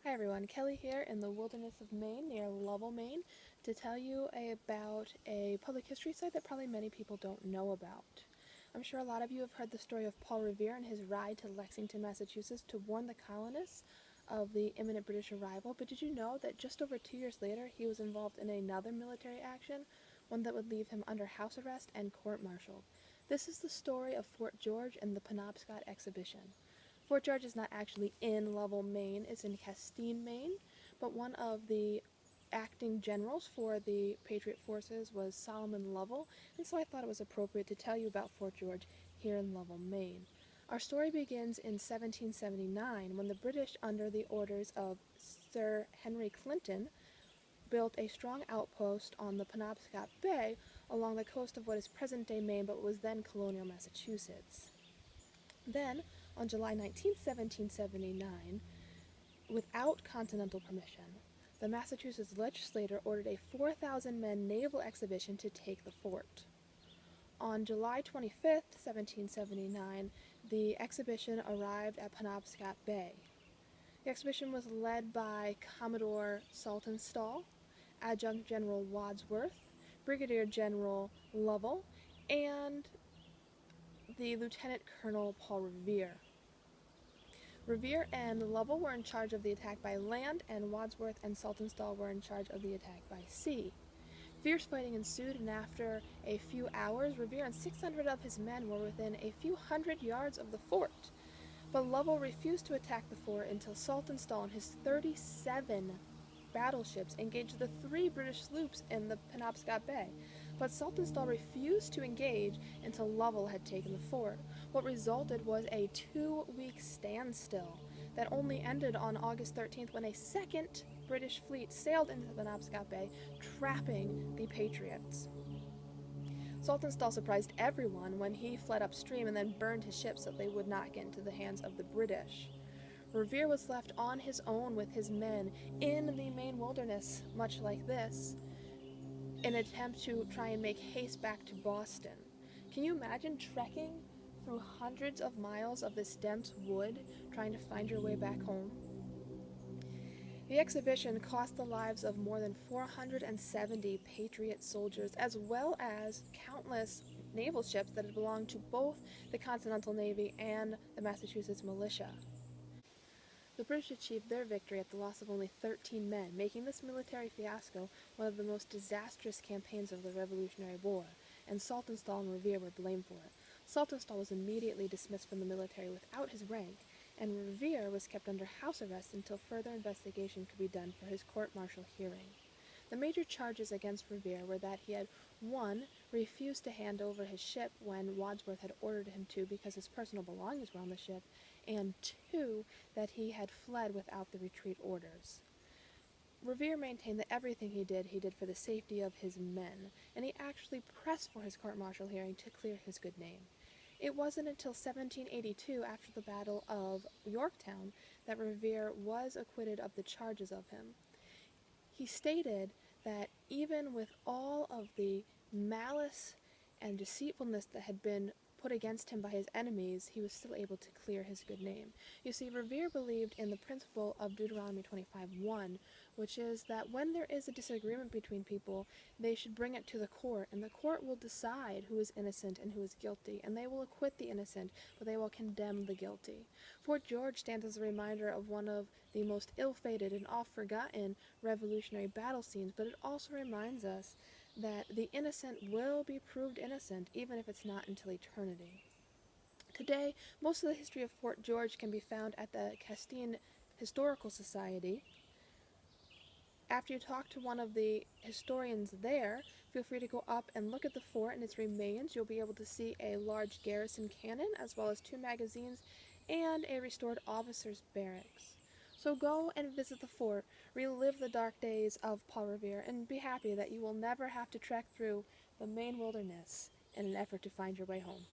Hi everyone, Kelly here in the wilderness of Maine near Lovell, Maine, to tell you about a public history site that probably many people don't know about. I'm sure a lot of you have heard the story of Paul Revere and his ride to Lexington, Massachusetts to warn the colonists of the imminent British arrival, but did you know that just over 2 years later he was involved in another military action, one that would leave him under house arrest and court-martialed? This is the story of Fort George and the Penobscot Exhibition. Fort George is not actually in Lovell, Maine, it's in Castine, Maine, but one of the acting generals for the Patriot forces was Solomon Lovell, and so I thought it was appropriate to tell you about Fort George here in Lovell, Maine. Our story begins in 1779 when the British, under the orders of Sir Henry Clinton, built a strong outpost on the Penobscot Bay along the coast of what is present-day Maine but was then colonial Massachusetts. Then, on July 19, 1779, without continental permission, the Massachusetts legislature ordered a 4,000-men naval exhibition to take the fort. On July 25, 1779, the exhibition arrived at Penobscot Bay. The exhibition was led by Commodore Saltonstall, Adjutant General Wadsworth, Brigadier General Lovell, and the Lieutenant Colonel Paul Revere. Revere and Lovell were in charge of the attack by land, and Wadsworth and Saltonstall were in charge of the attack by sea. Fierce fighting ensued, and after a few hours, Revere and 600 of his men were within a few hundred yards of the fort. But Lovell refused to attack the fort until Saltonstall and his 37 battleships engaged the 3 British sloops in the Penobscot Bay. But Saltonstall refused to engage until Lovell had taken the fort. What resulted was a 2-week standstill that only ended on August 13th when a second British fleet sailed into the Penobscot Bay, trapping the Patriots. Saltonstall surprised everyone when he fled upstream and then burned his ships so they would not get into the hands of the British. Revere was left on his own with his men in the Maine wilderness, much like this, in an attempt to try and make haste back to Boston. Can you imagine trekking through hundreds of miles of this dense wood trying to find your way back home? The exhibition cost the lives of more than 470 Patriot soldiers, as well as countless naval ships that had belonged to both the Continental Navy and the Massachusetts militia. The British achieved their victory at the loss of only 13 men, making this military fiasco one of the most disastrous campaigns of the Revolutionary War, and Saltonstall and Revere were blamed for it. Saltonstall was immediately dismissed from the military without his rank, and Revere was kept under house arrest until further investigation could be done for his court-martial hearing. The major charges against Revere were that he had 1. Refused to hand over his ship when Wadsworth had ordered him to because his personal belongings were on the ship, and 2. That he had fled without the retreat orders. Revere maintained that everything he did for the safety of his men, and he actually pressed for his court-martial hearing to clear his good name. It wasn't until 1782, after the Battle of Yorktown, that Revere was acquitted of the charges of him. He stated that even with all of the malice and deceitfulness that had been put against him by his enemies, he was still able to clear his good name. You see, Revere believed in the principle of Deuteronomy 25:1, which is that when there is a disagreement between people, they should bring it to the court, and the court will decide who is innocent and who is guilty, and they will acquit the innocent, but they will condemn the guilty. Fort George stands as a reminder of one of the most ill-fated and oft-forgotten revolutionary battle scenes, but it also reminds us that the innocent will be proved innocent, even if it's not until eternity. Today, most of the history of Fort George can be found at the Castine Historical Society. After you talk to one of the historians there, feel free to go up and look at the fort and its remains. You'll be able to see a large garrison cannon, as well as 2 magazines, and a restored officers' barracks. So go and visit the fort, relive the dark days of Paul Revere, and be happy that you will never have to trek through the Maine wilderness in an effort to find your way home.